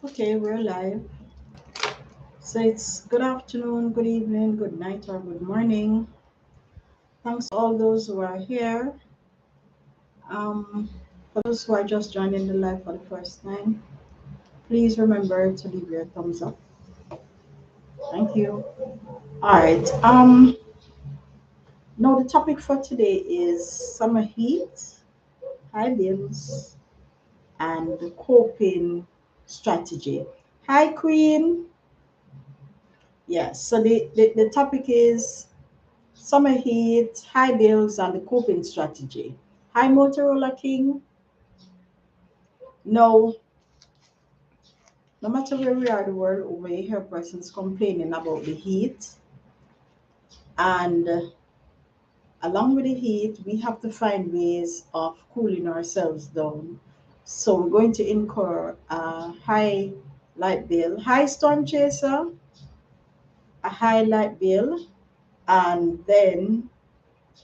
Okay, we're live. So it's good afternoon, good evening, good night, or good morning. Thanks to all those who are here. Um, for those who are just joining the live for the first time, please remember to leave your thumbs up. Thank you. All right. Now the topic for today is summer heat, high bills, and the coping strategy. Hi, Queen. Yes. So the topic is summer heat, high bills, and the coping strategy. Hi, Motorola King. No, no matter where we are in the world over, you hear persons complaining about the heat. And along with the heat, we have to find ways of cooling ourselves down. So we're going to incur a high light bill, high storm chaser, a high light bill, and then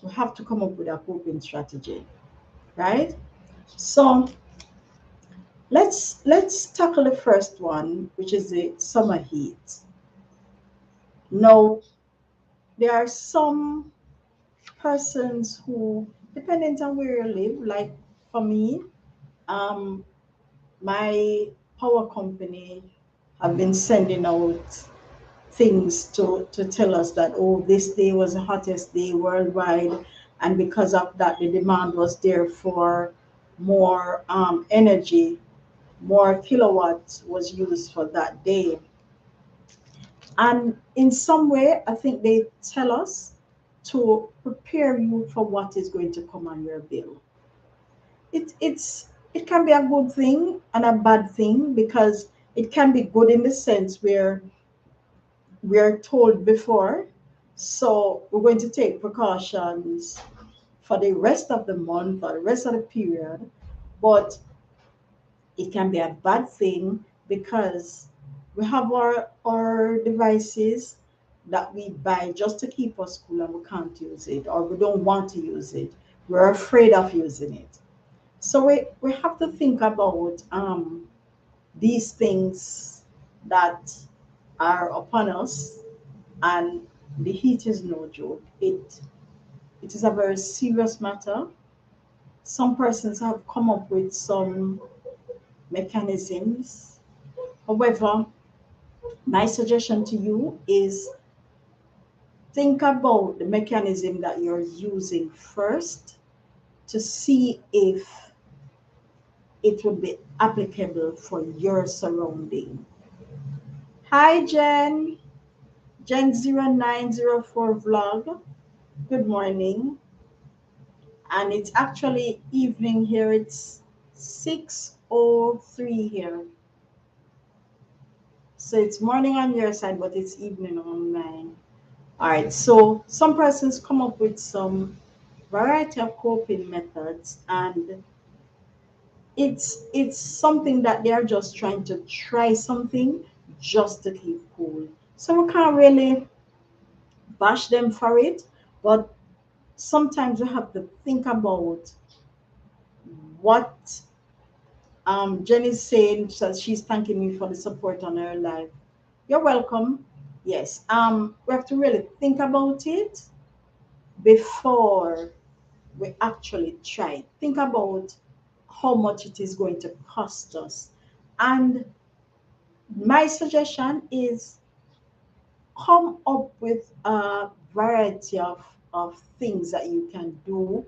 we have to come up with a coping strategy, right? So let's tackle the first one, which is the summer heat. Now, there are some persons who, depending on where you live, like for me, um, my power company have been sending out things to tell us that, oh, this day was the hottest day worldwide, and because of that, the demand was there for more energy, more kilowatts was used for that day. And in some way, I think they tell us to prepare you for what is going to come on your bill. It can be a good thing and a bad thing because it can be good in the sense where we're told before, so we're going to take precautions for the rest of the month or the rest of the period. But it can be a bad thing because we have our devices that we buy just to keep us cool and we can't use it or we don't want to use it. We're afraid of using it. So we have to think about these things that are upon us, and the heat is no joke. It is a very serious matter. Some persons have come up with some mechanisms. However, my suggestion to you is think about the mechanism that you're using first to see if it would be applicable for your surrounding. Hi, Jen. Jen0904 vlog. Good morning. And it's actually evening here. It's 6:03 here. So it's morning on your side, but it's evening on mine. All right, so some persons come up with some variety of coping methods, and it's something that they are just trying to try something just to keep cool. So we can't really bash them for it, but sometimes we have to think about what Jenny's saying. So she's thanking me for the support on her life. You're welcome. Yes, we have to really think about it before we actually try. Think about how much it is going to cost us. And my suggestion is come up with a variety of things that you can do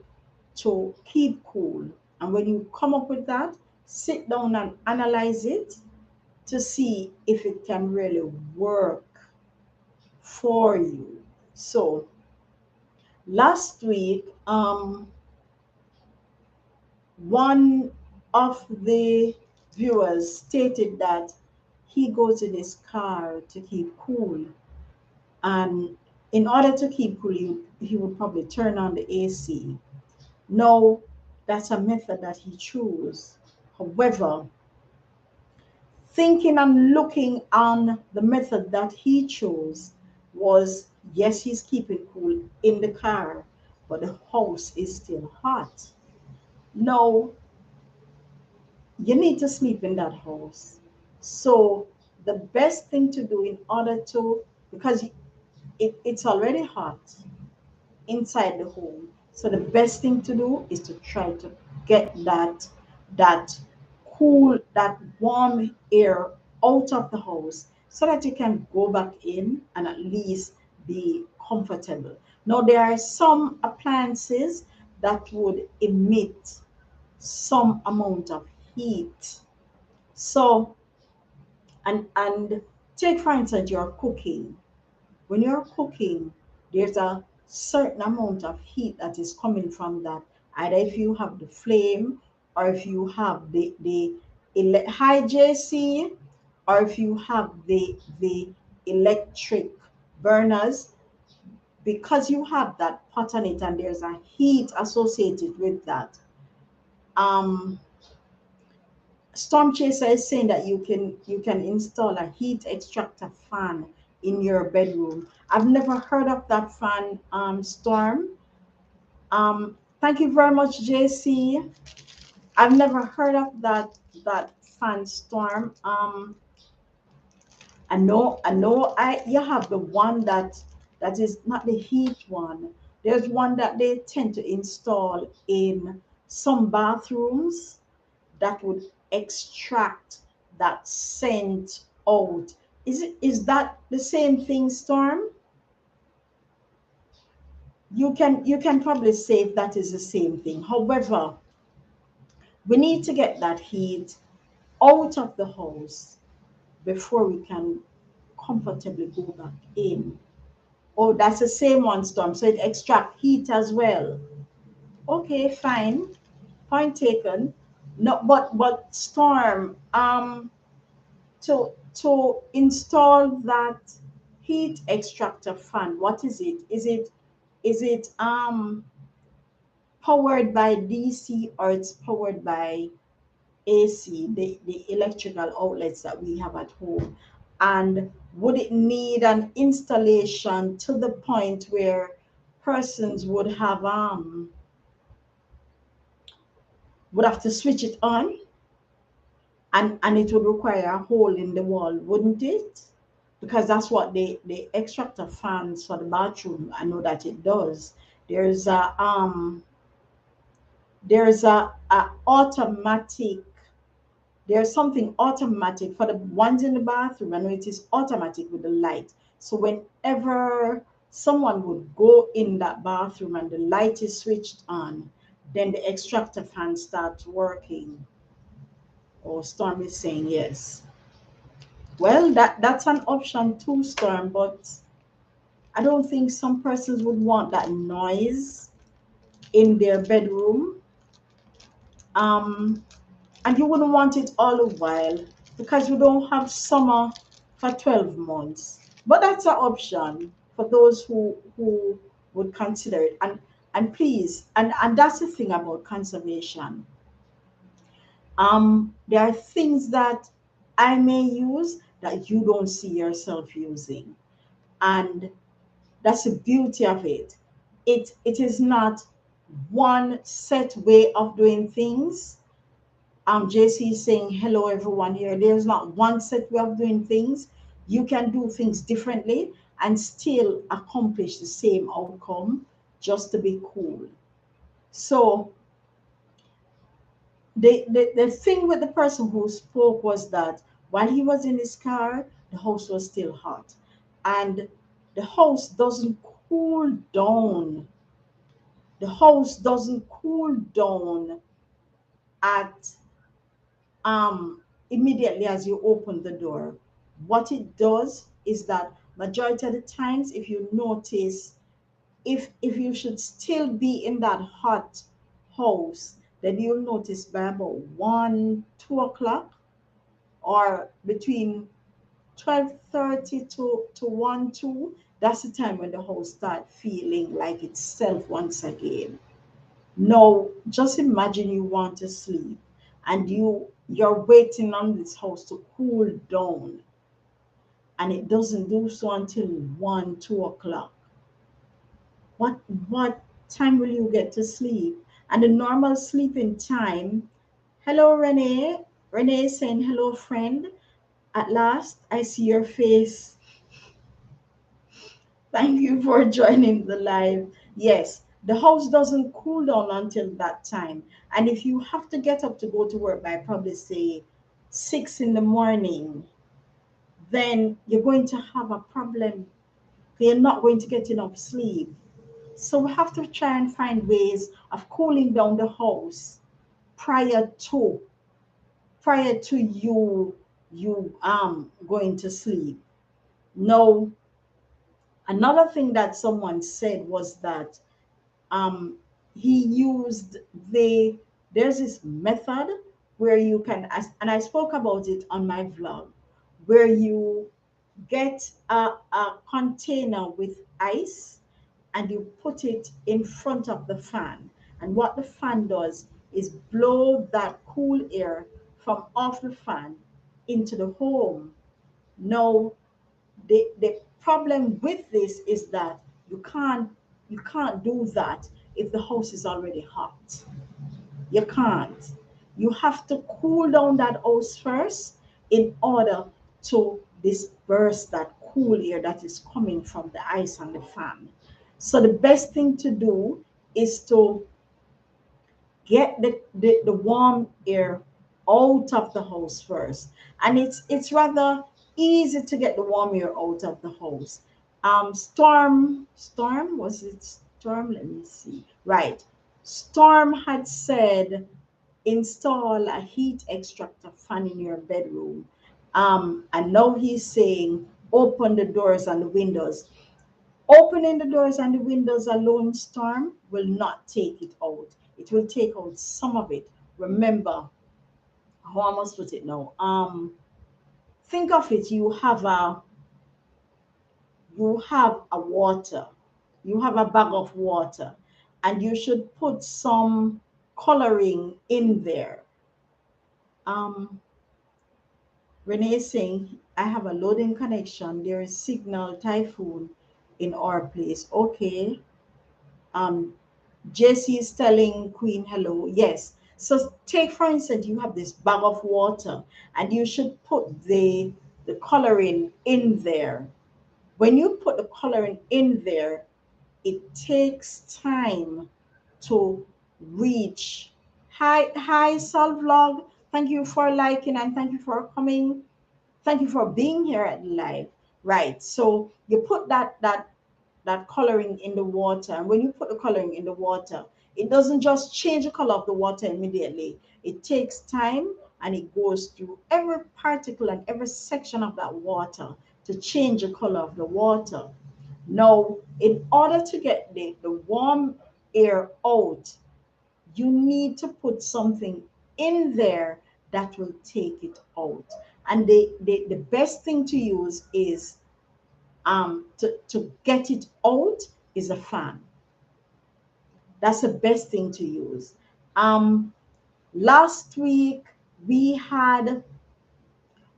to keep cool. And when you come up with that, sit down and analyze it to see if it can really work for you. So last week, one of the viewers stated that he goes in his car to keep cool. And in order to keep cool, he would probably turn on the AC. No, that's a method that he chose. However, thinking and looking on the method that he chose was, yes, he's keeping cool in the car, but the house is still hot. No, you need to sleep in that house. So the best thing to do in order to, because it's already hot inside the home. So the best thing to do is to try to get that cool, that warm air out of the house so that you can go back in and at least be comfortable. Now there are some appliances that would emit some amount of heat. So and take for instance you're cooking. When you're cooking, there's a certain amount of heat that is coming from that. Either if you have the flame, or if you have the high JC, or if you have the electric burners, because you have that pot on it and there's a heat associated with that. Um, Storm Chaser is saying that you can install a heat extractor fan in your bedroom. I've never heard of that fan, Storm. Thank you very much, JC. I've never heard of that fan, Storm. I you have the one that is not the heat one. There's one that they tend to install in some bathrooms that would extract that scent out. Is that the same thing, Storm? You can probably say if that is the same thing. However, we need to get that heat out of the house before we can comfortably go back in. Oh, that's the same one, Storm. So it extract heat as well. Okay, fine. Point taken. No, but Storm, to install that heat extractor fan, what is it? Is it powered by DC, or it's powered by AC, the electrical outlets that we have at home? And would it need an installation to the point where persons would have to switch it on, and it would require a hole in the wall, wouldn't it? Because that's what the extractor fans for the bathroom, I know that it does. There's a automatic, there's something automatic for the ones in the bathroom. I know it is automatic with the light. So whenever someone would go in that bathroom and the light is switched on, then the extractor fan starts working. Or Storm is saying yes. Well, that's an option too, Storm, but I don't think some persons would want that noise in their bedroom. Um, and you wouldn't want it all the while because you don't have summer for 12 months. But that's an option for those who would consider it. And please, and that's the thing about conservation. There are things that I may use that you don't see yourself using. And that's the beauty of it. It is not one set way of doing things. JC is saying hello everyone here. There's not one set way of doing things. You can do things differently and still accomplish the same outcome just to be cool. So the thing with the person who spoke was that while he was in his car, the house was still hot. And the house doesn't cool down. The house doesn't cool down at immediately as you open the door. What it does is that majority of the times, if you notice, if you should still be in that hot house, then you'll notice by about 1, 2 o'clock, or between 12:30 to 1, 2, that's the time when the house start feeling like itself once again. No, just imagine you want to sleep and you're waiting on this house to cool down, and it doesn't do so until 1, 2 o'clock. What time will you get to sleep? And the normal sleeping time. Hello, Renee. Renee is saying hello, friend. At last, I see your face. Thank you for joining the live. Yes, the house doesn't cool down until that time. And if you have to get up to go to work by probably say 6 in the morning, then you're going to have a problem. You're not going to get enough sleep. So we have to try and find ways of cooling down the house prior to prior to you going to sleep. No, another thing that someone said was that um, he used the there's this method where you can and I spoke about it on my vlog, where you get a container with ice and you put it in front of the fan, and what the fan does is blow that cool air from off the fan into the home. Now the problem with this is that you can't do that if the house is already hot. You can't. You have to cool down that house first in order to disperse that cool air that is coming from the ice and the fan. So the best thing to do is to get the warm air out of the house first. And it's rather easy to get the warm air out of the house. Storm, was it Storm? Let me see. Right. Storm had said install a heat extractor fan in your bedroom. And now he's saying open the doors and the windows. Opening the doors and the windows alone, Storm, will not take it out. It will take out some of it. Remember, how I must put it now. Think of it. You have a water. You have a bag of water, and you should put some coloring in there. Um, Renee is saying, I have a loading connection. There is signal typhoon in our place. Okay. Um, Jesse is telling Queen hello. Yes. So take for instance, you have this bag of water, and you should put the coloring in there. When you put the coloring in there, it takes time to reach. Hi, Sol Vlog. Thank you for liking and thank you for coming. Thank you for being here at live. Right. So you put that coloring in the water. And when you put the coloring in the water, it doesn't just change the color of the water immediately. It takes time and it goes through every particle and every section of that water to change the color of the water. Now, in order to get the warm air out, you need to put something in there that will take it out. And the best thing to use is to get it out is a fan. That's the best thing to use. Um, Last week we had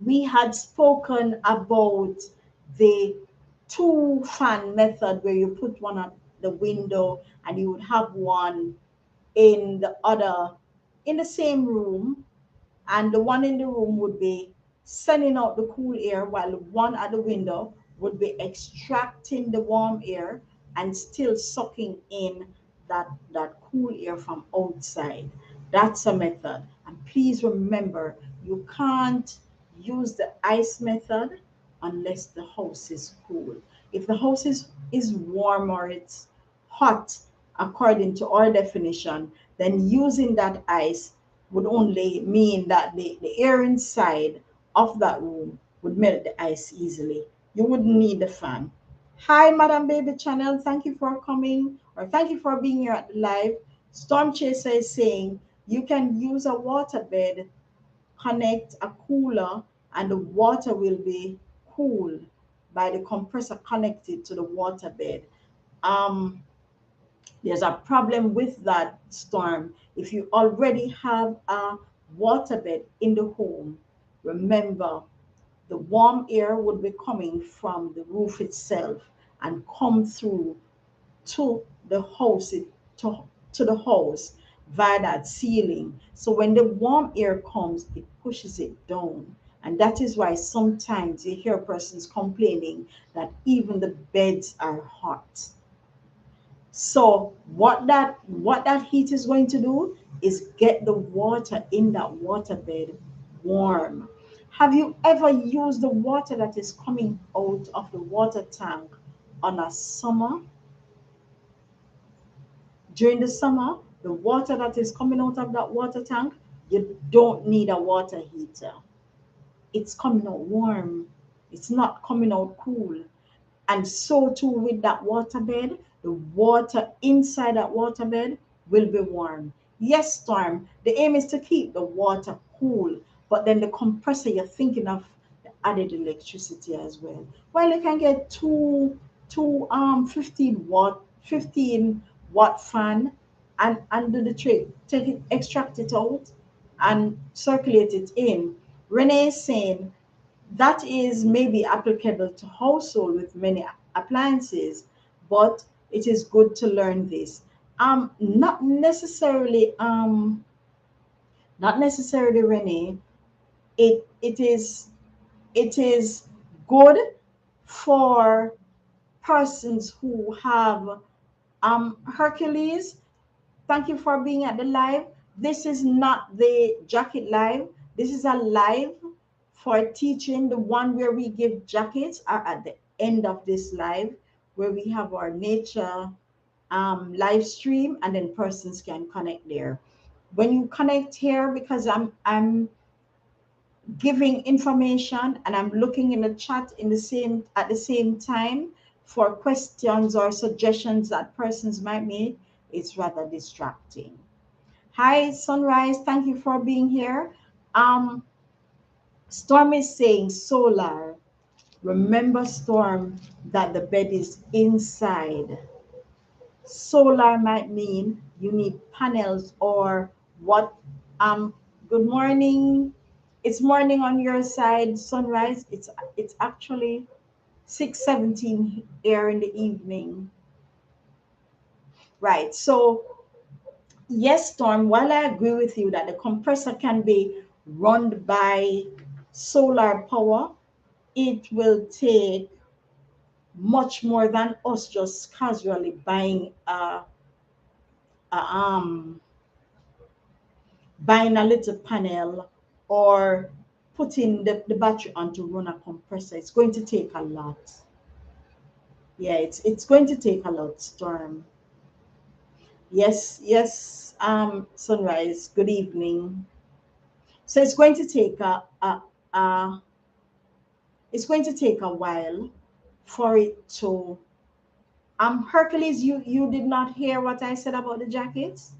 we had spoken about the two fan method where you put one at the window and you would have one in the other in the same room, and the one in the room would be sending out the cool air while the one at the window would be extracting the warm air and still sucking in that cool air from outside. That's a method. And please remember, you can't use the ice method unless the house is cool. If the house is warm or it's hot according to our definition, then using that ice would only mean that the air inside of that room would melt the ice easily. You wouldn't need the fan. Hi, Madam Baby Channel. Thank you for coming, or thank you for being here at the live. Storm Chaser is saying you can use a water bed, connect a cooler, and the water will be cool by the compressor connected to the water bed. Um, there's a problem with that, Storm. If you already have a waterbed in the home, remember the warm air would be coming from the roof itself and come through to the house to the house via that ceiling. So when the warm air comes, it pushes it down. And that is why sometimes you hear persons complaining that even the beds are hot. So what that heat is going to do is get the water in that water bed warm. Have you ever used the water that is coming out of the water tank on a summer? During the summer, the water that is coming out of that water tank, you don't need a water heater. It's coming out warm. It's not coming out cool. And so too with that water bed, the water inside that water bed will be warm. Yes, Storm, the aim is to keep the water cool, but then the compressor, you're thinking of the added electricity as well. Well, you can get two 15 watt fan and do the trick. Take it, extract it out and circulate it in. Renee is saying that is maybe applicable to household with many appliances, but it is good to learn this. Not necessarily, not necessarily, Renee. It is good for persons who have Hercules. Thank you for being at the live. This is not the jacket live. This is a live for teaching. The one where we give jackets are at the end of this live, where we have our nature live stream, and then persons can connect there. When you connect here, because I'm giving information and I'm looking in the chat in the same at the same time for questions or suggestions that persons might make, it's rather distracting. Hi, Sunrise. Thank you for being here. Um, Storm is saying solar. Remember, Storm, that the bed is inside. Solar might mean you need panels or what? Um, Good morning. It's morning on your side, Sunrise. It's actually 6:17 here in the evening. Right. So yes, Storm, while I agree with you that the compressor can be run by solar power, it will take much more than us just casually buying a buying a little panel or putting the battery on to run a compressor. It's going to take a lot. Yeah, it's going to take a lot, Storm. Yes, yes, Sunrise, good evening. So it's going to take a while for it to Hercules, you did not hear what I said about the jackets?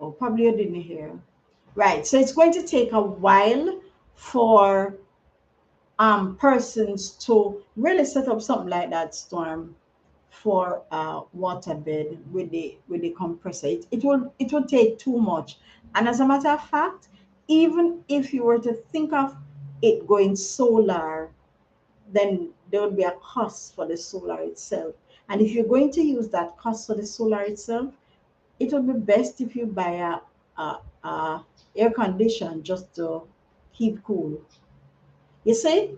Oh, probably you didn't hear. Right. So it's going to take a while for persons to really set up something like that, Storm, for waterbed with the compressor. It will take too much. And as a matter of fact, even if you were to think of it going solar, then there would be a cost for the solar itself. And if you're going to use that cost for the solar itself, it would be best if you buy a air condition just to keep cool. You see,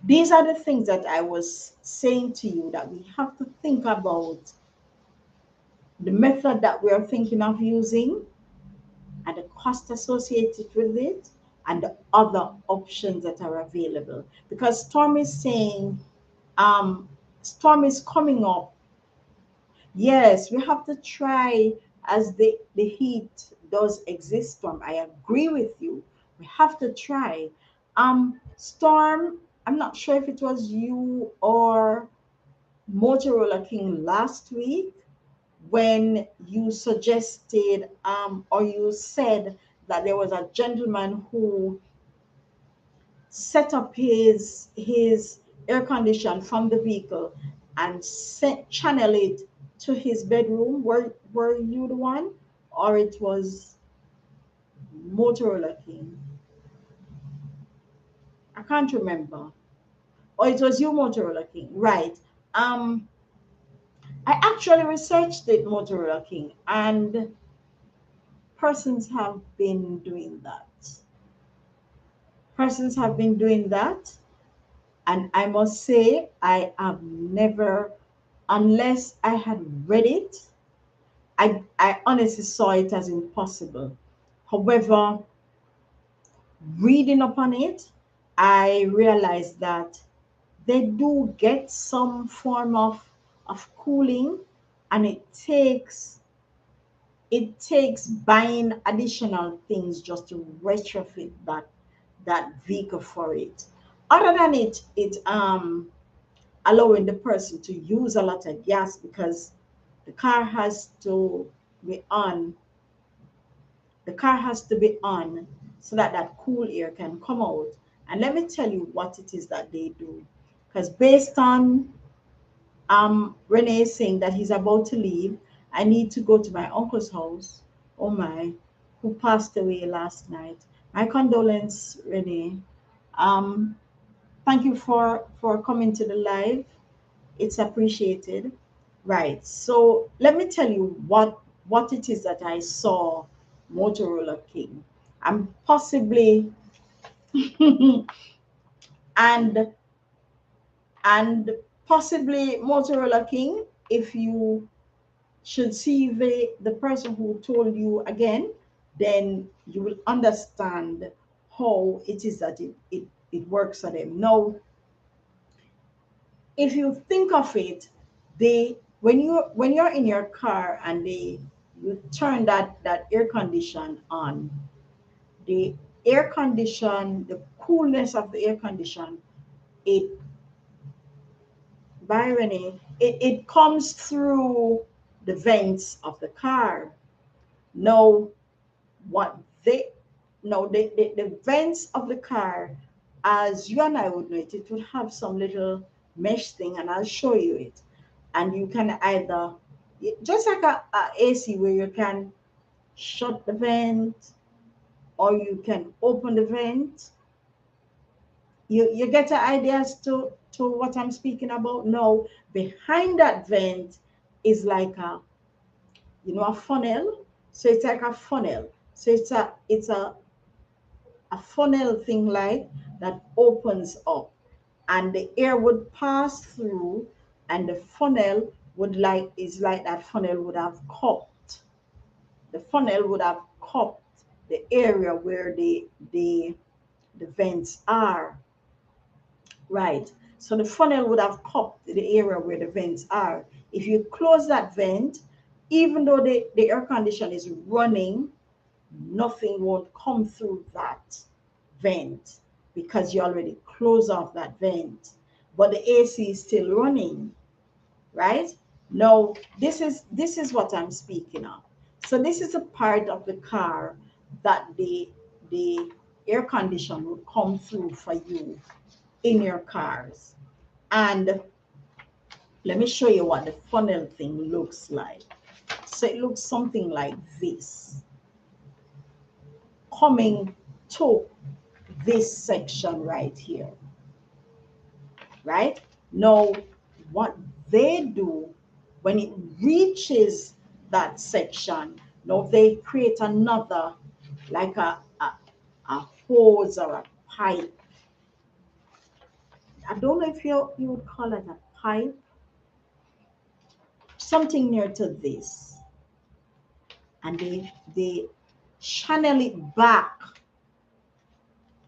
these are the things that I was saying to you that we have to think about the method that we are thinking of using and the cost associated with it and the other options that are available. Because Storm is saying, Storm is coming up. Yes, we have to try as the heat does exist, Storm. I agree with you. We have to try. Storm, I'm not sure if it was you or Motorola King last week when you suggested or you said that there was a gentleman who set up his air condition from the vehicle and channel it to his bedroom. Were you the one, or it was Motorola King? I can't remember. Or it was you, Motorola King, right? Um, I actually researched it, Motorola King, and persons have been doing that. Persons have been doing that. And I must say, I have never, unless I had read it, I honestly saw it as impossible. However, reading upon it, I realized that they do get some form of cooling, and it takes buying additional things just to retrofit that vehicle for it. Other than it allowing the person to use a lot of gas, because the car has to be on the car has to be on so that that cool air can come out. And let me tell you what it is that they do, because based on Renee saying that he's about to leave, I need to go to my uncle's house. Oh my, who passed away last night. My condolence, Renee. um Thank you for coming to the live. It's appreciated. Right. So let me tell you what it is that I saw Motorola King. I'm possibly and and possibly Motorola King, if you should see the person who told you again, then you will understand how it is that it works for them. Now, if you think of it, they when you're in your car and you turn that air condition on, the the coolness of the air condition, it Byrony, it comes through the vents of the car. No, what they no the vents of the car, as you and I would know it, it would have some little mesh thing, and I'll show you it. And you can either, just like a AC, where you can shut the vent or you can open the vent. You get the ideas to what I'm speaking about. No, behind that vent is like a funnel. So it's like a funnel. So it's a funnel thing, like that opens up, and the air would pass through, and the funnel would like is like that funnel would have cupped. The funnel would have cupped the area where the vents are. Right. So the funnel would have cupped the area where the vents are. If you close that vent, even though the air condition is running, nothing won't come through that vent, because you already close off that vent. But the AC is still running, right? Now, this is what I'm speaking of. So this is a part of the car that the air condition would come through for you in your cars. And let me show you what the funnel thing looks like. So it looks something like this, coming to this section right here, right? Now, what they do when it reaches that section, now they create another, like a hose or a pipe. I don't know if you would call it a pipe, something near to this. And they channel it back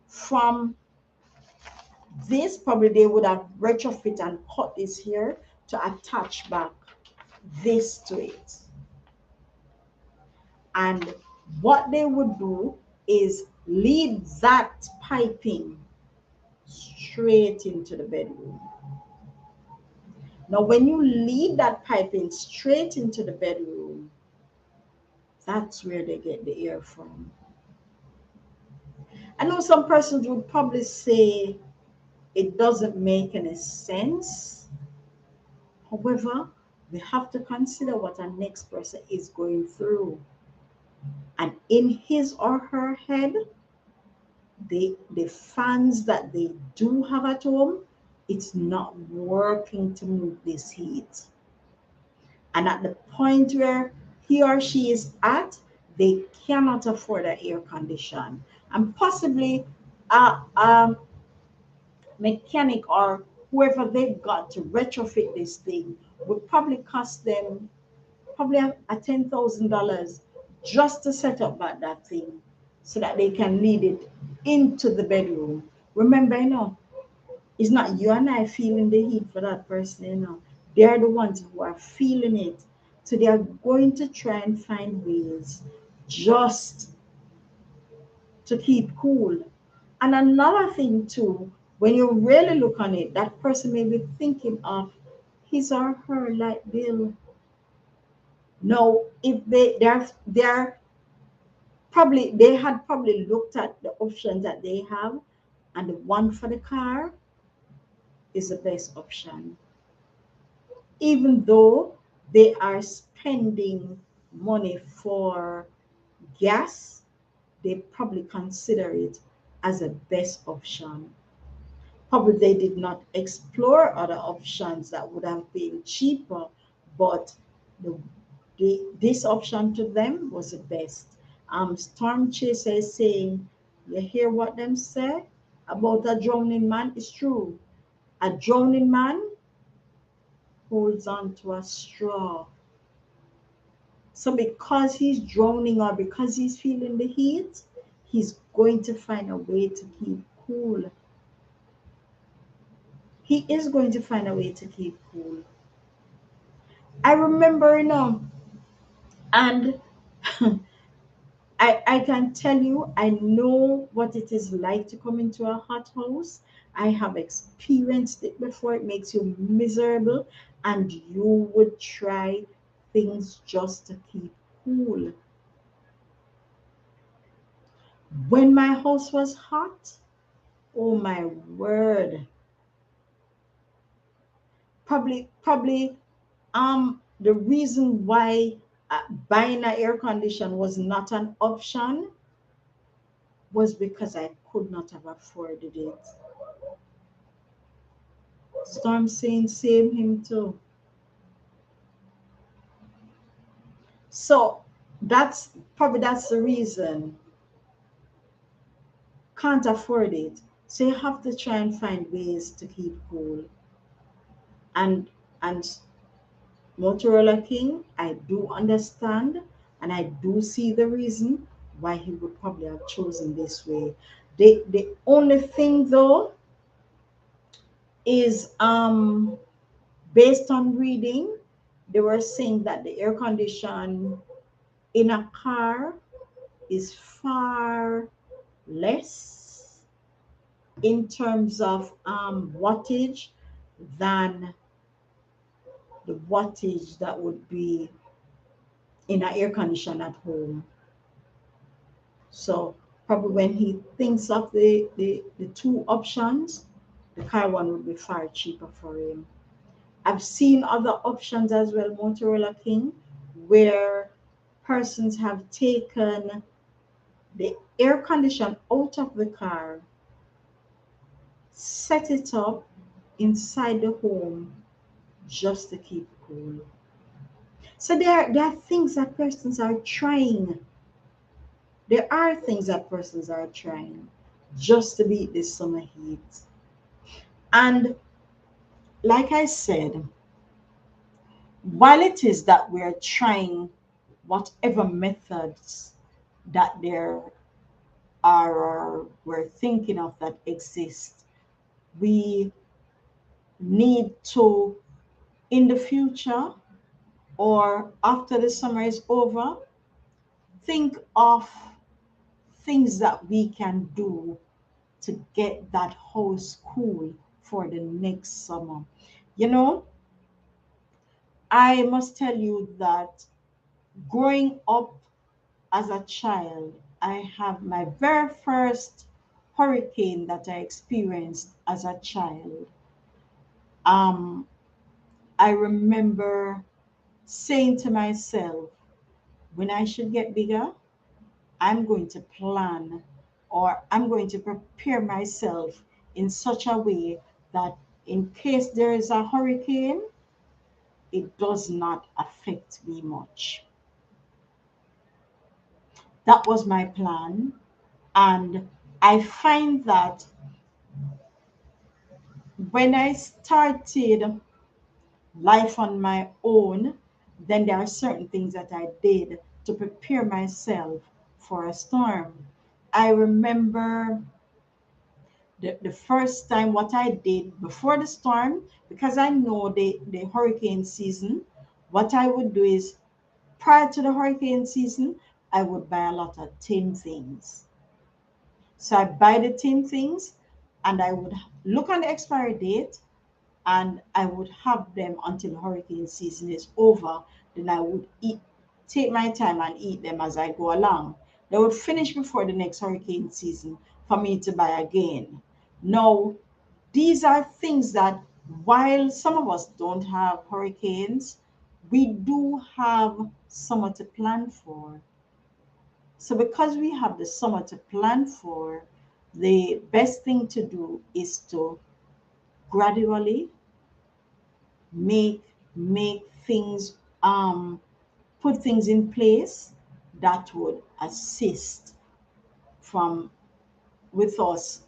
from this. Probably they would have retrofit and cut this here to attach back this to it. And what they would do is lead that piping straight into the bedroom. Now, when you lead that piping straight into the bedroom, that's where they get the air from. I know some persons would probably say it doesn't make any sense. However, we have to consider what our next person is going through. And in his or her head, the fans that they do have at home, it's not working to move this heat. And at the point where he or she is at, they cannot afford an air condition, and possibly a mechanic or whoever they got to retrofit this thing would probably cost them probably a $10,000 just to set up that thing so that they can lead it into the bedroom. Remember, it's not you and I feeling the heat for that person. They're the ones who are feeling it. So they are going to try and find ways just to keep cool. And another thing too, when you really look on it, that person may be thinking of his or her light bill. No, if they're probably they had probably looked at the options that they have, and the one for the car is the best option. Even though they are spending money for gas, they probably consider it as a best option. Probably they did not explore other options that would have been cheaper, but the, this option to them was the best. Storm Chaser is saying, you hear what them say about a drowning man? It's true. A drowning man holds on to a straw. So because he's drowning or because he's feeling the heat, he's going to find a way to keep cool. He is going to find a way to keep cool. I remember, and I can tell you, I know what it is like to come into a hot house. I have experienced it before. It makes you miserable, and you would try things just to keep cool. When my house was hot, oh my word, probably the reason why buying an air condition was not an option was because I could not have afforded it. Storm saying same him too. So that's the reason. Can't afford it. So you have to try and find ways to keep cool. And Motorola King, I do understand and I do see the reason why he would probably have chosen this way. The only thing though is based on reading, they were saying that the air condition in a car is far less in terms of wattage than the wattage that would be in an air condition at home. So probably when he thinks of the two options, the car one would be far cheaper for him. I've seen other options as well, Motorola King, where persons have taken the air condition out of the car, set it up inside the home just to keep cool. So there are things that persons are trying. There are things that persons are trying just to beat this summer heat. And like I said, while it is that we're trying whatever methods that there are or we're thinking of that exist, we need to, in the future or after the summer is over, think of things that we can do to get that house cool for the next summer. You know, I must tell you that growing up as a child, I have my very first hurricane that I experienced as a child. Um, I remember saying to myself, when I should get bigger, I'm going to plan or I'm going to prepare myself in such a way that in case there is a hurricane, it does not affect me much. That was my plan. And I find that when I started life on my own, then there are certain things that I did to prepare myself for a storm. I remember the first time what I did before the storm, because I know the hurricane season, what I would do is prior to the hurricane season, I would buy a lot of tin things. So I buy the tin things and I would look on the expiry date and I would have them until hurricane season is over. Then I would take my time and eat them as I go along. They would finish before the next hurricane season for me to buy again. Now, these are things that while some of us don't have hurricanes, we do have summer to plan for. So because we have the summer to plan for, the best thing to do is to gradually make things put things in place that would assist from with us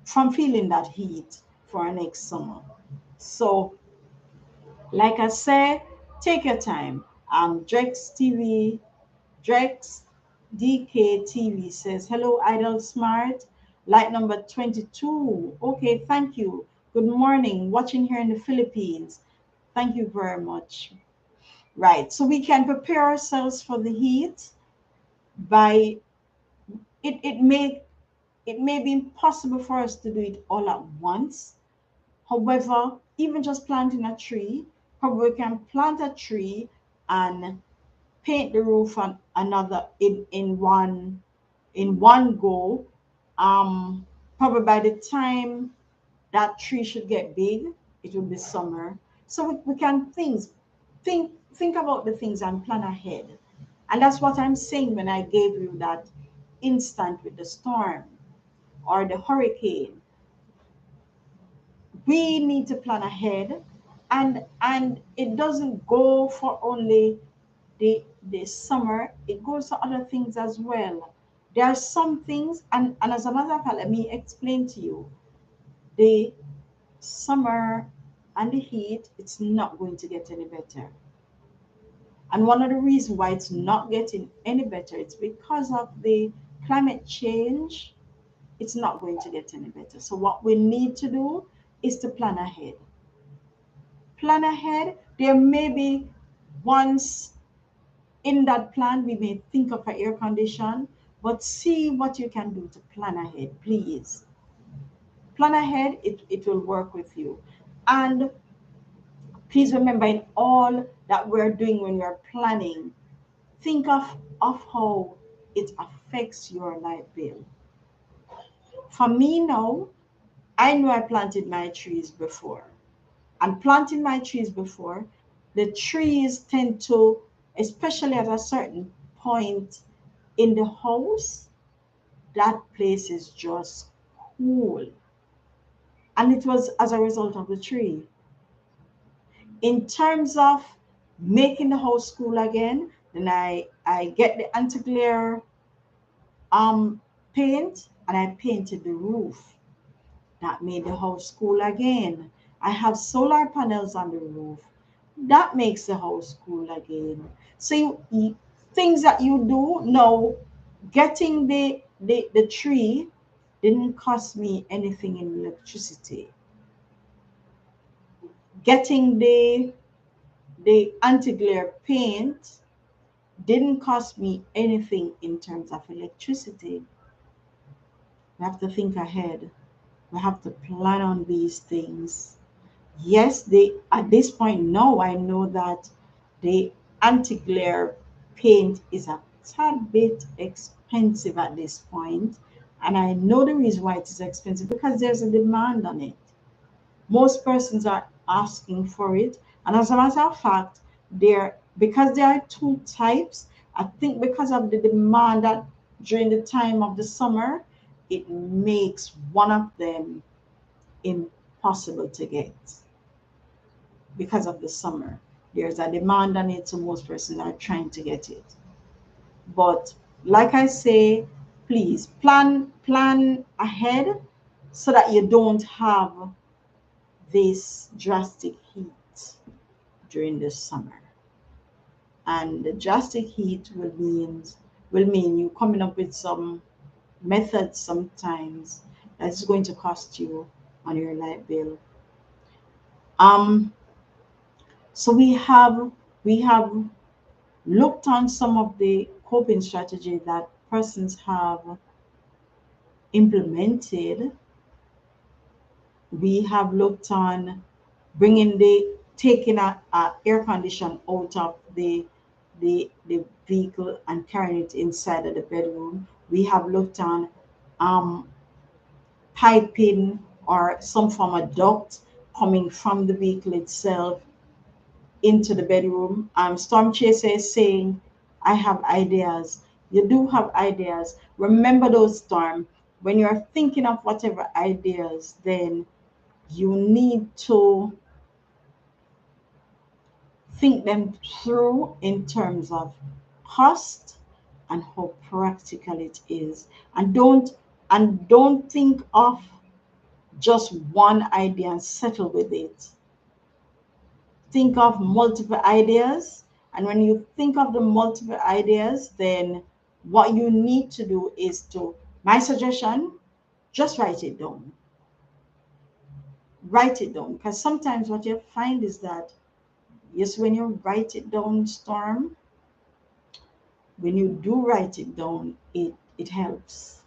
from feeling that heat for our next summer. So like I said, take your time. Drex DK TV says, hello, Idol Smart. Light number 22. Okay, thank you. Good morning. Watching here in the Philippines. Thank you very much. Right. So we can prepare ourselves for the heat by it, it may be impossible for us to do it all at once. However, even just planting a tree, probably we can plant a tree and paint the roof on another in one go. Probably by the time that tree should get big, it will be summer. So we can think about the things and plan ahead. And that's what I'm saying when I gave you that instant with the storm or the hurricane. We need to plan ahead, and it doesn't go for only the summer, it goes to other things as well. There are some things, and as a matter of fact, let me explain to you. The summer and the heat, it's not going to get any better. And one of the reasons why it's not getting any better, it's because of the climate change. It's not going to get any better. So what we need to do is to plan ahead. Plan ahead. There may be once in that plan, we may think of an air condition, but see what you can do to plan ahead, please. Plan ahead, it will work with you. And please remember, in all that we're doing when we're planning, think of how it affects your light bill. For me now, I know I planted my trees before. And planting my trees before, the trees tend to, especially at a certain point in the house, that place is just cool. And it was as a result of the tree. In terms of making the house cool again, then I get the anti-glare paint and I painted the roof. That made the house cool again. I have solar panels on the roof. That makes the house cool again. So things that you do now, getting the tree didn't cost me anything in electricity. Getting the anti-glare paint didn't cost me anything in terms of electricity. We have to think ahead. We have to plan on these things. Yes, they at this point now I know that the anti-glare paint is a tad bit expensive at this point, and I know the reason why it is expensive because there's a demand on it. Most persons are asking for it, and as a matter of fact, there because there are two types. I think because of the demand that during the time of the summer, it makes one of them impossible to get because of the summer. There's a demand on it, so most persons are trying to get it. But like I say, please plan ahead so that you don't have this drastic heat during the summer. And the drastic heat will mean you coming up with some methods sometimes that's going to cost you on your light bill. Um, so we have looked on some of the coping strategies that persons have implemented. We have looked on bringing the taking a air condition out of the vehicle and carrying it inside of the bedroom. We have looked on um, piping or some form of duct coming from the vehicle itself into the bedroom. Storm Chaser is saying, I have ideas. You do have ideas. Remember those, Storm. When you're thinking of whatever ideas, then you need to think them through in terms of cost and how practical it is. And don't think of just one idea and settle with it. Think of multiple ideas. And when you think of the multiple ideas, then what you need to do is my suggestion, just write it down. Write it down. Because sometimes what you find is that, yes, when you write it down, Storm, when you do write it down, it helps.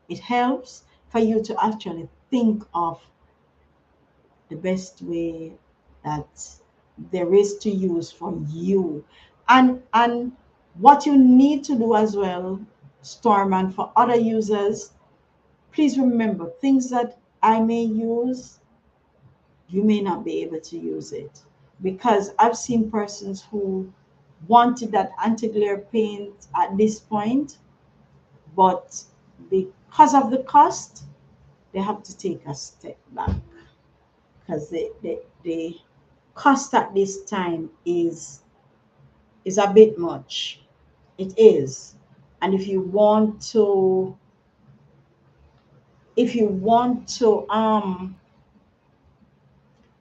It helps for you to actually think of the best way that there is to use for you. And what you need to do as well, Storm, and for other users, please remember things that I may use, you may not be able to use it. Because I've seen persons who wanted that anti-glare paint at this point, but because of the cost, they have to take a step back because the cost at this time is a bit much. It is. And if you want to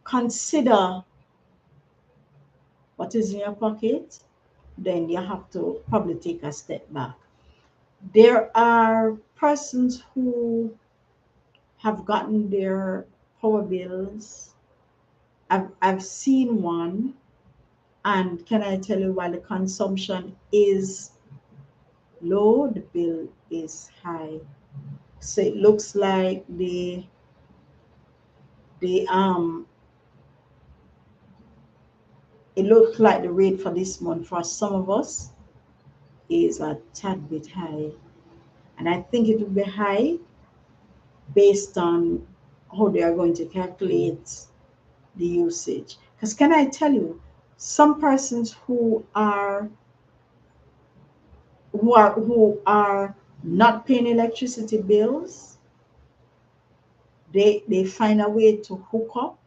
consider what is in your pocket, then you have to probably take a step back. There are persons who have gotten their power bills. I've seen one, and can I tell you, while the consumption is low, the bill is high. So it looks like the it looks like the rate for this month for some of us is a tad bit high. And I think it will be high based on how they are going to calculate the usage. Because can I tell you, some persons who are not paying electricity bills, they find a way to hook up.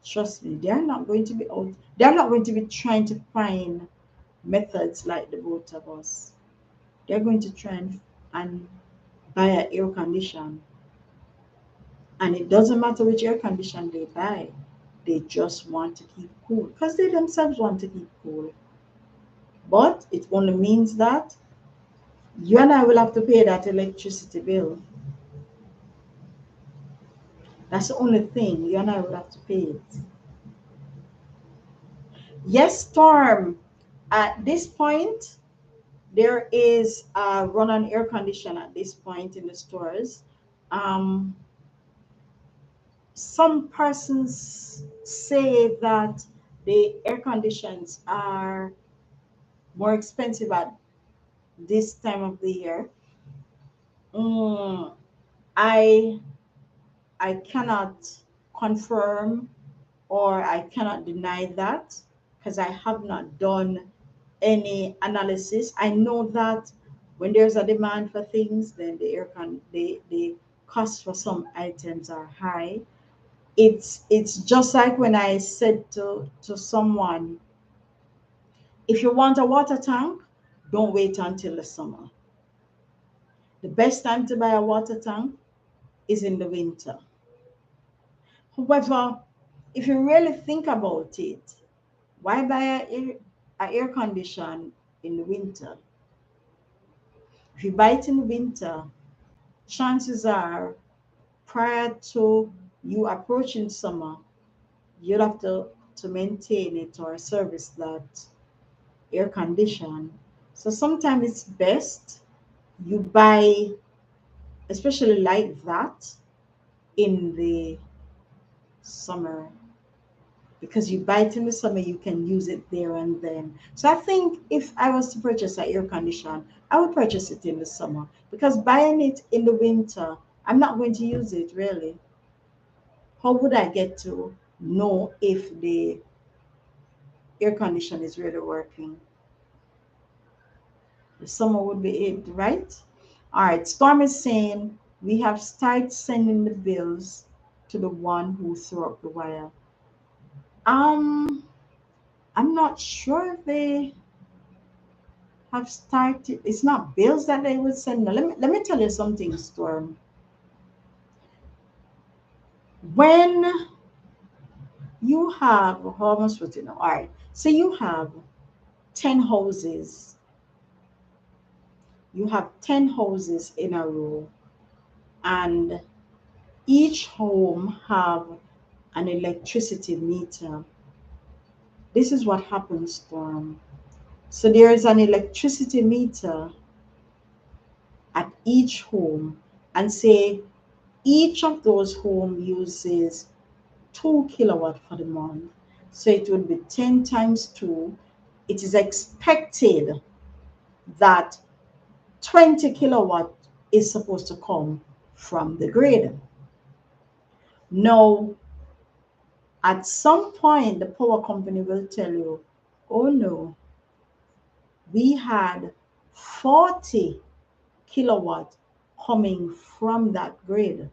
Trust me, they're not going to be out. They're not going to be trying to find methods like the both of us. They're going to try and buy an air condition. And it doesn't matter which air condition they buy. They just want to keep cool because they themselves want to keep cool. But it only means that you and I will have to pay that electricity bill. That's the only thing. You and I will have to pay it. Yes, Storm. At this point, there is a run on air condition at this point in the stores. Um, some persons say that the air conditions are more expensive at this time of the year. Mm, I I cannot confirm or I cannot deny that because I have not done any analysis. I know that when there's a demand for things, then the cost for some items are high. It's just like when I said to someone, if you want a water tank, Don't wait until the summer. The best time to buy a water tank is in the winter. However, if you really think about it, why buy a air condition in the winter? If you buy it in the winter, chances are prior to you approaching summer, you'll have to maintain it or service that air condition. So sometimes it's best you buy, especially like that, in the summer, because you buy it in the summer, you can use it there and then. So I think if I was to purchase an air conditioner, I would purchase it in the summer, because buying it in the winter, I'm not going to use it really. How would I get to know if the air conditioner is really working? The summer would be it, right? All right, Storm is saying we have started sending the bills to the one who threw up the wire. Um, I'm not sure if they have started. It's not bills that they would send. Now, let me tell you something, Storm. When you have, how much was it now? All right, so you have 10 houses. You have 10 houses in a row, and each home have an electricity meter. This is what happens, Storm. So there is an electricity meter at each home, and say each of those home uses 2 kilowatt for the month. So it would be 10 times 2. It is expected that 20 kilowatt is supposed to come from the grid. Now, at some point, the power company will tell you, oh no, we had 40 kilowatt coming from that grid.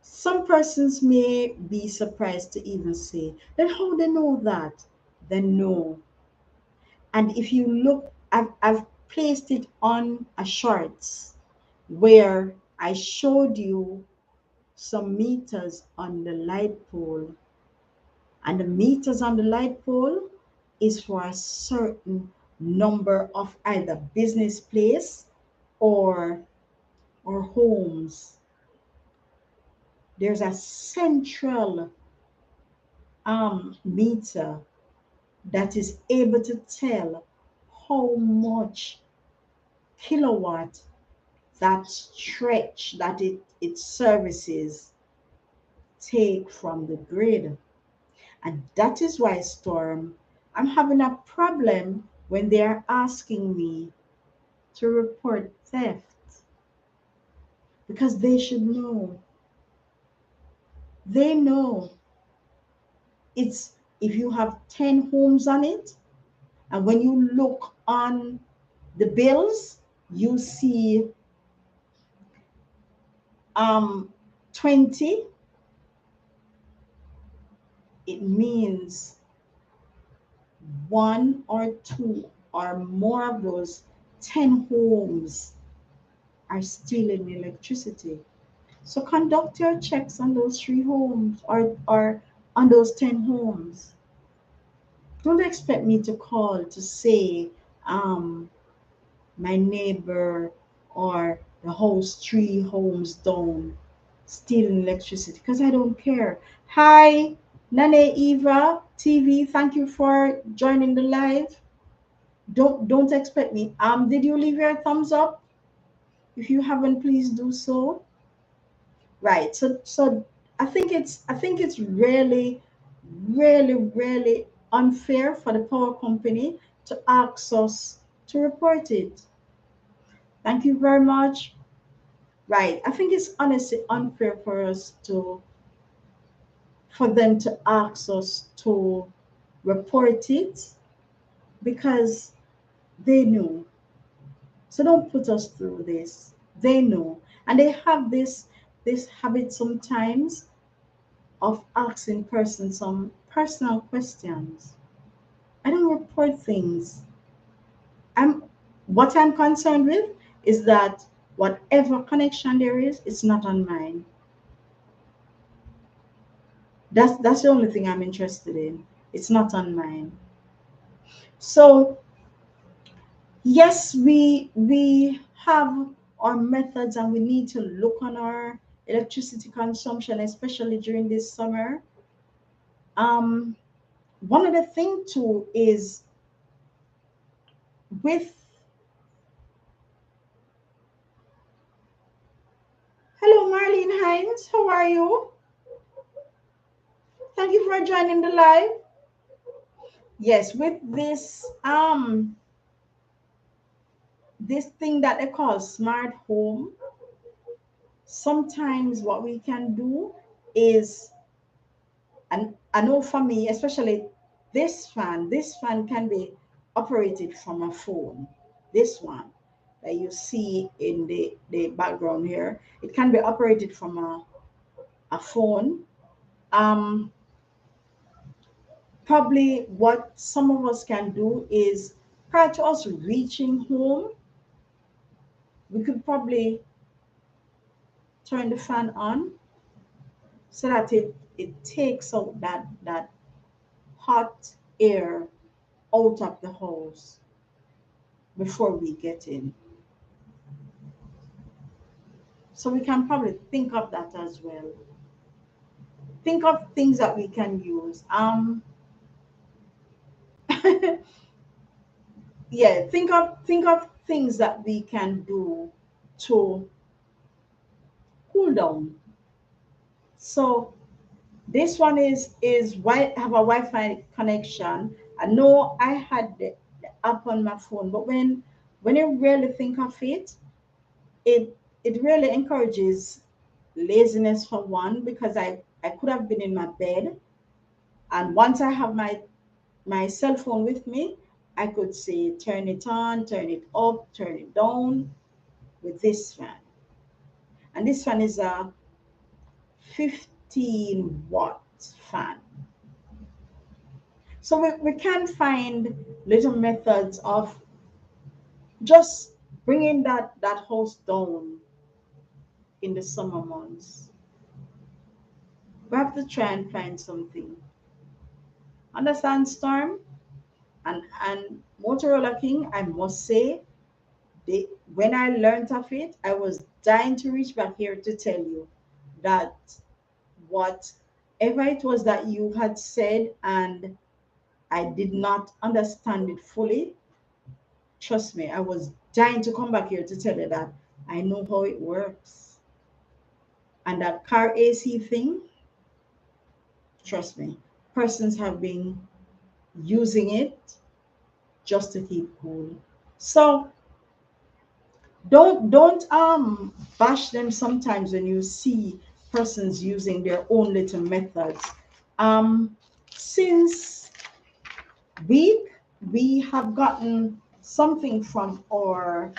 Some persons may be surprised to even say, then how they know that? They know. And if you look, I've placed it on a shorts where I showed you some meters on the light pole. And the meters on the light pole is for a certain number of either business place or homes. There's a central meter that is able to tell how much kilowatt that stretch that it services take from the grid. And that is why, Storm, I'm having a problem when they're asking me to report theft, because they should know. They know. It's if you have 10 homes on it, and when you look on the bills, you see 20, it means one or two or more of those 10 homes are stealing electricity. So conduct your checks on those 3 homes, or on those 10 homes. Don't expect me to call to say my neighbor or the house 3 homes down stealing electricity, because I don't care. Hi, Nane Eva TV, thank you for joining the live. Don't expect me. Did you leave your thumbs up? If you haven't, please do so. Right. So I think it's really unfair for the power company to ask us to report it. Thank you very much. Right. I think it's honestly unfair for them to ask us to report it, because they know. So don't put us through this. They know. And they have this habit sometimes of asking persons some personal questions. I don't report things What I'm concerned with is that whatever connection there is, it's not on mine. That's the only thing I'm interested in. It's not on mine. So yes, we have our methods and we need to look on our electricity consumption, especially during this summer. Um, One of the thing too is with hello Marlene Hines, how are you? Thank you for joining the live. Yes, with this thing that they call smart home, sometimes what we can do is, and I know for me, especially this fan can be operated from a phone. This one that you see in the background here, it can be operated from a phone. Um, Probably what some of us can do is prior to us reaching home, we could probably turn the fan on so that it takes out that hot air out of the house before we get in. So we can probably think of that as well. Think of things that we can use. Yeah, think of things that we can do to cool down. So this one is why have a Wi-Fi connection. I know I had the app on my phone, but when you really think of it, it really encourages laziness for one, because I could have been in my bed, and once I have my cell phone with me, I could say turn it on, turn it up, turn it down with this fan. And this fan is a 15-watt fan. So we can find little methods of just bringing that house down in the summer months. We have to try and find something. Understand, Storm? And Motorola King, I must say, when I learned of it, I was dying to reach back here to tell you that whatever it was that you had said and I did not understand it fully, trust me, I was dying to come back here to tell you that I know how it works. And that car AC thing, trust me, persons have been using it just to keep cool. So don't bash them sometimes when you see persons using their own little methods. Um, since week we have gotten something from our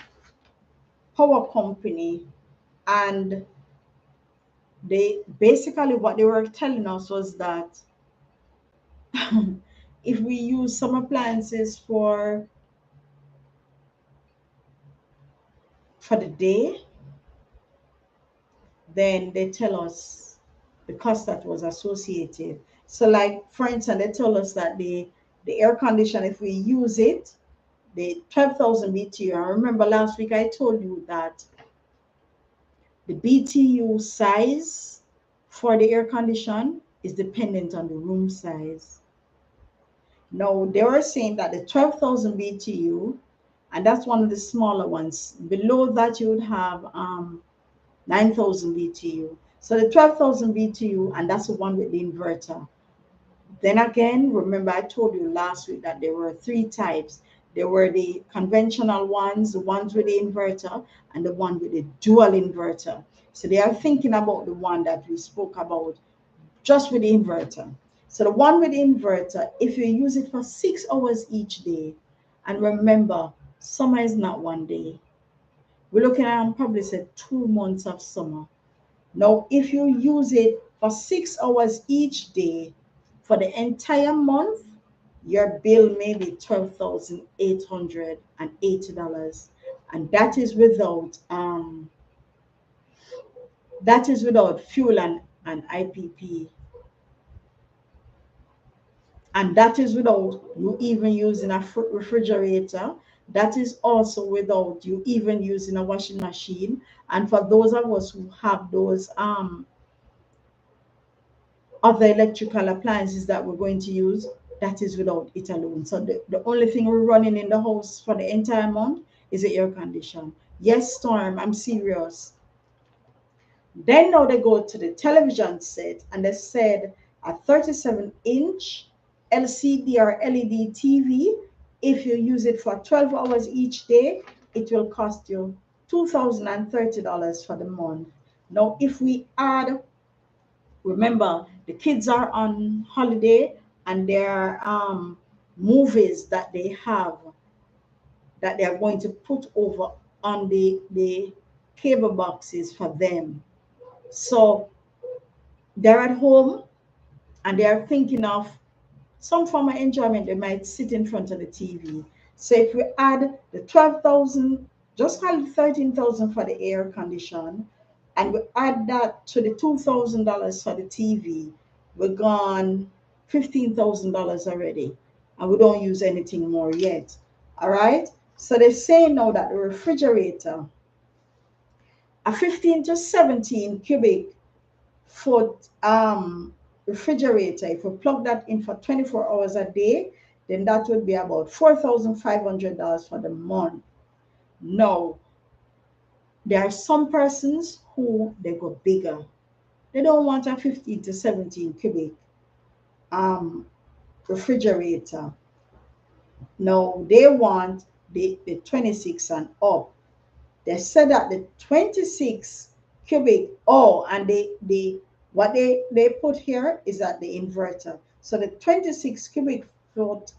power company, and they basically what they were telling us was that if we use some appliances for the day, then they tell us the cost that was associated. So, like for instance, they tell us that the air condition, if we use it, the 12,000 BTU. I remember last week I told you that the BTU size for the air condition is dependent on the room size. Now they were saying that the 12,000 BTU, and that's one of the smaller ones. Below that you would have 9,000 BTU. So the 12,000 BTU, and that's the one with the inverter. Then again, remember I told you last week that there were three types. There were the conventional ones, the ones with the inverter, and the one with the dual inverter. So they are thinking about the one that we spoke about just with the inverter. So the one with the inverter, if you use it for 6 hours each day, and remember, summer is not one day. We're looking at probably say 2 months of summer. Now, if you use it for 6 hours each day for the entire month, your bill may be $12,880, and that is without fuel and IPP, and that is without you even using a refrigerator. That is also without you even using a washing machine. And for those of us who have those other electrical appliances that we're going to use, that is without it alone. So the only thing we're running in the house for the entire month is the air condition. Yes, Storm, I'm serious. Then now they go to the television set, and they said a 37-inch LCD or LED TV, if you use it for 12 hours each day, it will cost you $2,030 for the month. Now, if we add, remember, the kids are on holiday, and there are movies that they have that they are going to put over on the cable boxes for them. So they're at home and they are thinking of some form of enjoyment. They might sit in front of the TV. So if we add the 12,000, just call it 13,000 for the air condition, and we add that to the $2,000 for the TV, we're gone $15,000 already, and we don't use anything more yet. All right. So they say now that the refrigerator, a 15 to 17 cubic foot refrigerator, if we plug that in for 24 hours a day, then that would be about $4,500 for the month. Now, there are some persons who they go bigger. They don't want a 15 to 17 cubic um, refrigerator. No, they want the 26 and up. They said that the 26 cubic, oh, and they what they put here is that the inverter. So the 26 cubic foot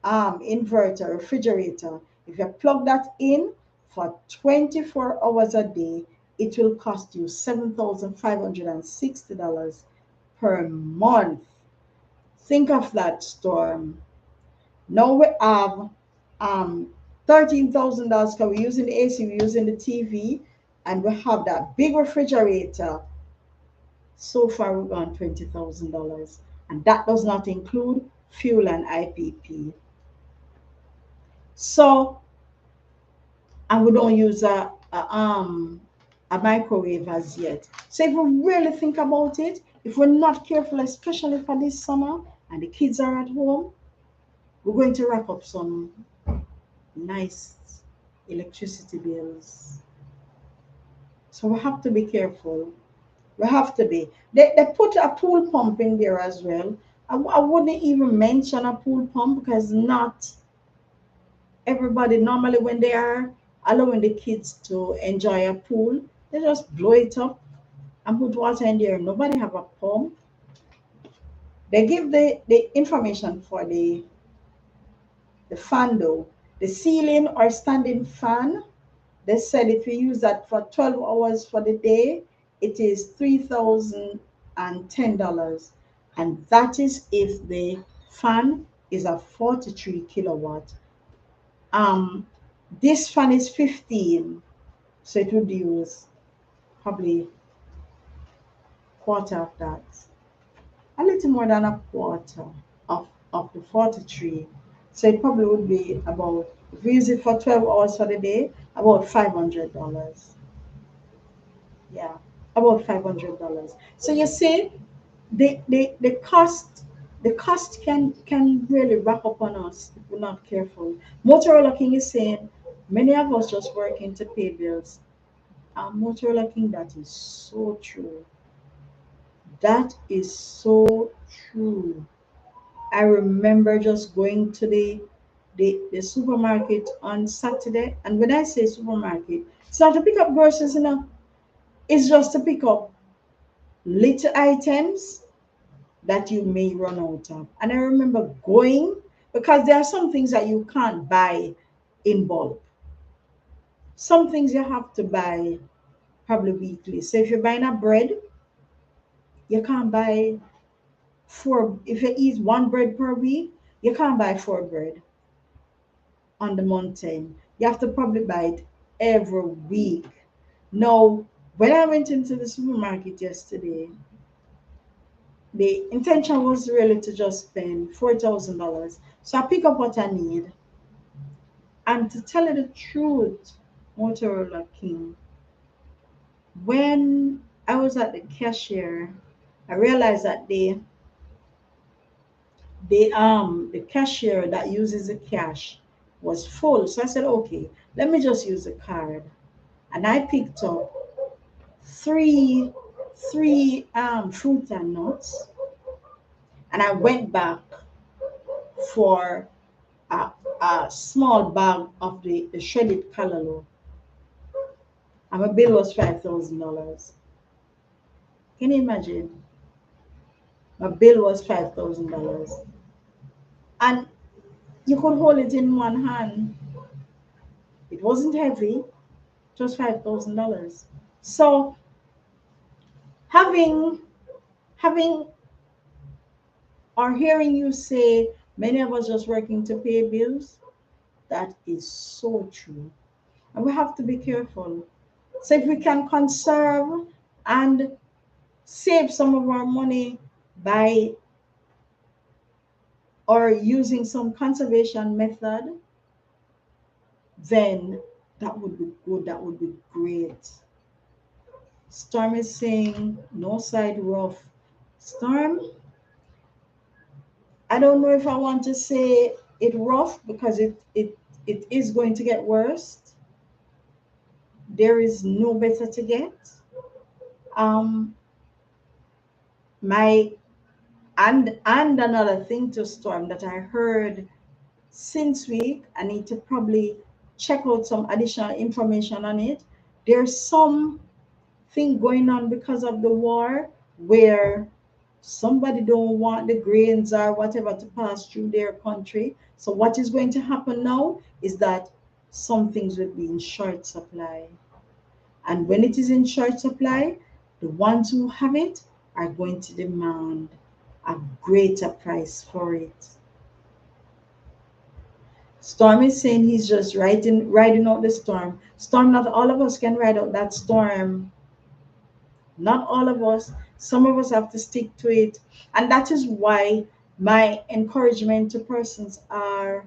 inverter refrigerator, if you plug that in for 24 hours a day, it will cost you $7,560 per month. Think of that, Storm. Now we have $13,000 because we're using the AC, we're using the TV, and we have that big refrigerator. So far, we've gone $20,000, and that does not include fuel and IPP. So, and we don't use a microwave as yet. So, if we really think about it, if we're not careful, especially for this summer, and the kids are at home, we're going to rack up some nice electricity bills. So we have to be careful. We have to be. They put a pool pump in there as well. I wouldn't even mention a pool pump because not everybody, normally when they are allowing the kids to enjoy a pool, they just blow it up and put water in there. Nobody have a pump. They give the information for the fan though. The ceiling or standing fan, they said if you use that for 12 hours for the day, it is $3,010. And that is if the fan is a 43 kilowatt. Um, this fan is 15, so it would use probably quarter of that, a little more than a quarter of the 43. So it probably would be about, if we use it for 12 hours for the day, about $500. Yeah, about $500. So you see, the cost can really wrap up on us if we're not careful. Motorola King is saying many of us just working to pay bills. Motorola King, that is so true. That is so true. I remember just going to the supermarket on Saturday, and when I say supermarket, it's not to pick up groceries, it's just to pick up little items that you may run out of. And I remember going, because there are some things that you can't buy in bulk. Some things you have to buy probably weekly. So if you're buying a bread, you can't buy four. If you eat one bread per week, You can't buy 4 bread on the mountain. You have to probably buy it every week. Now, when I went into the supermarket yesterday, the intention was really to just spend $4,000. So I pick up what I need. And to tell you the truth, Motorola King, when I was at the cashier, I realized that the cashier that uses the cash was full. So I said, okay, let me just use the card. And I picked up three fruit and nuts, and I went back for a, a small bag of the shredded callaloo, and my bill was $5,000. Can you imagine? My bill was $5,000, and you could hold it in one hand. It wasn't heavy, just $5,000. So having having or hearing you say many of us just working to pay bills, that is so true. And we have to be careful. So if we can conserve and save some of our money by or using some conservation method, then that would be good. That would be great. Storm is saying no side rough. Storm, I don't know if I want to say it rough because it is going to get worse. There is no better to get. Um, my and another thing to Storm that I heard since week, I need to probably check out some additional information on it. There's some thing going on because of the war where somebody don't want the grains or whatever to pass through their country. So what is going to happen now is that some things will be in short supply. And when it is in short supply, the ones who have it are going to demand a greater price for it. Storm is saying he's just riding out the storm. Storm, not all of us can ride out that storm. Not all of us. Some of us have to stick to it. And that is why my encouragement to persons are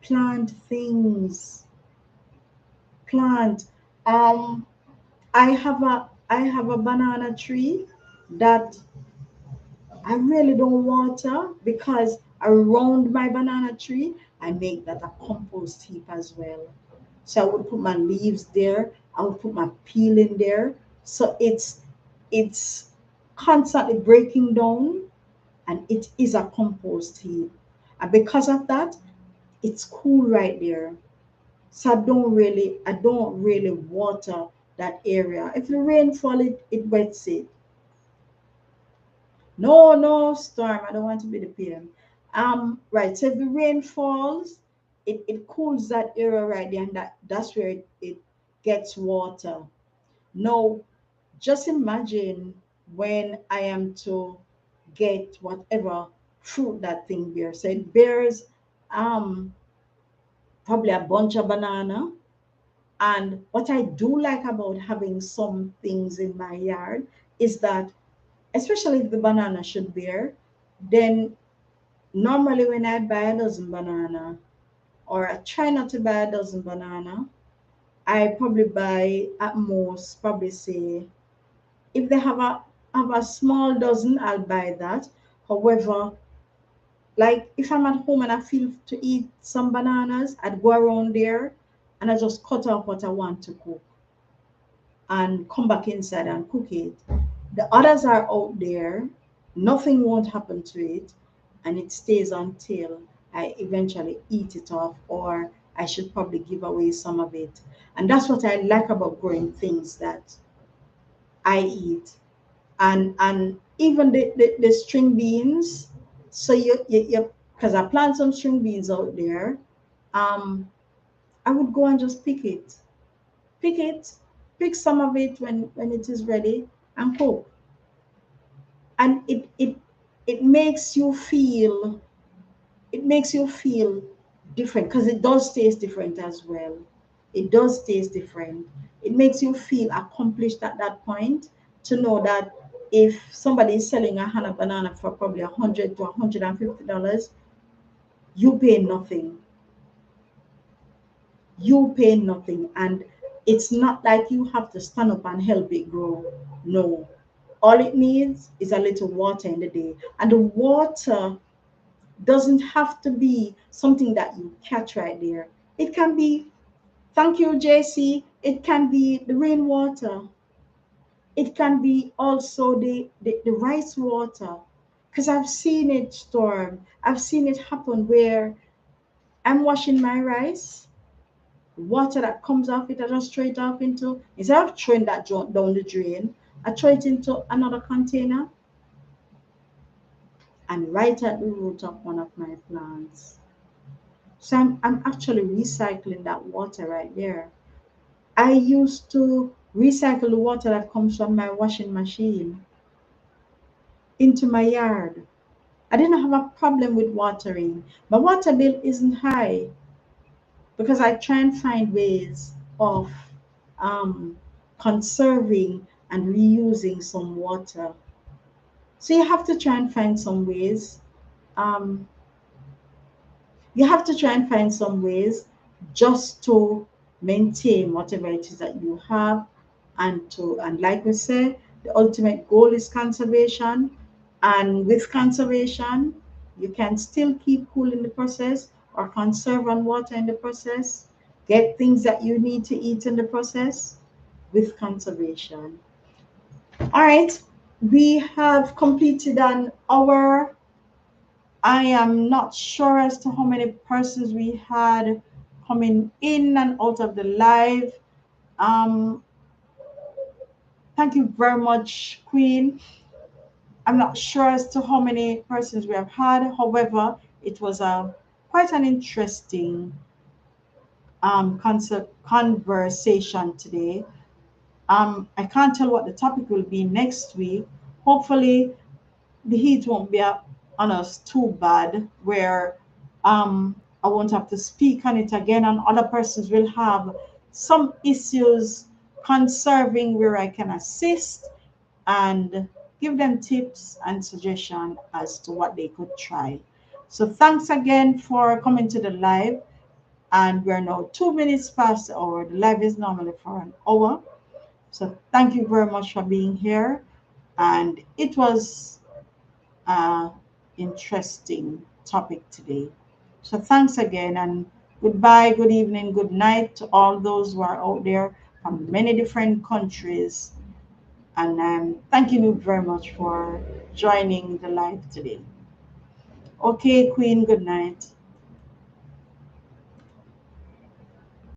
plant things. Plant. Um, I have a banana tree that I really don't water because around my banana tree I make that a compost heap as well. So I would put my leaves there, I would put my peel in there. So it's constantly breaking down and it is a compost heap. And because of that, it's cool right there. So I don't really water that area. If the rain fall, it wets it. No, no, Storm. I don't want to be the PM. Right. So if the rain falls, it cools that area right there, and that's where it gets water. No, just imagine when I am to get whatever fruit that thing bears. So it bears um probably a bunch of banana. And what I do like about having some things in my yard is that, especially if the banana should bear, then normally when I buy a dozen banana, or I try not to buy a dozen banana, I probably buy at most, probably say, if they have a small dozen, I'll buy that. However, like if I'm at home and I feel to eat some bananas, I'd go around there and I just cut off what I want to cook and come back inside and cook it. The others are out there, nothing won't happen to it, and it stays until I eventually eat it off, or I should probably give away some of it. And that's what I like about growing things that I eat. And even the string beans. So you because I plant some string beans out there. I would go and just pick it, pick some of it when it is ready and cook. And it makes you feel it makes you feel different because it does taste different as well. It does taste different. It makes you feel accomplished at that point to know that if somebody is selling a Hana banana for probably $100 to $150, you pay nothing. You pay nothing. And it's not like you have to stand up and help it grow. No. All it needs is a little water in the day. And the water doesn't have to be something that you catch right there. It can be, thank you, JC, it can be the rainwater. It can be also the rice water. Because I've seen it storm. I've seen it happen where I'm washing my rice, water that comes off it, I just throw it off into, instead of throwing that down the drain, I throw it into another container and right at the root of one of my plants. So I'm actually recycling that water right there. I used to recycle the water that comes from my washing machine into my yard. I didn't have a problem with watering. My water bill isn't high because I try and find ways of um, conserving and reusing some water. So you have to try and find some ways. Um, you have to try and find some ways just to maintain whatever it is that you have, and like we said, the ultimate goal is conservation. And with conservation, you can still keep cool in the process or conserve on water in the process, get things that you need to eat in the process with conservation. All right, we have completed an hour. I am not sure as to how many persons we had coming in and out of the live. Um, Thank you very much, Queen. I'm not sure as to how many persons we have had. However, it was a quite an interesting conversation today. I can't tell what the topic will be next week. Hopefully, the heat won't be on us too bad, where I won't have to speak on it again, and other persons will have some issues conserving where I can assist and give them tips and suggestions as to what they could try. So thanks again for coming to the live. And we're now 2 minutes past the hour. The live is normally for an hour. So thank you very much for being here. And it was an interesting topic today. So thanks again, and goodbye, good evening, good night to all those who are out there from many different countries. And thank you very much for joining the live today. Okay, Queen, good night.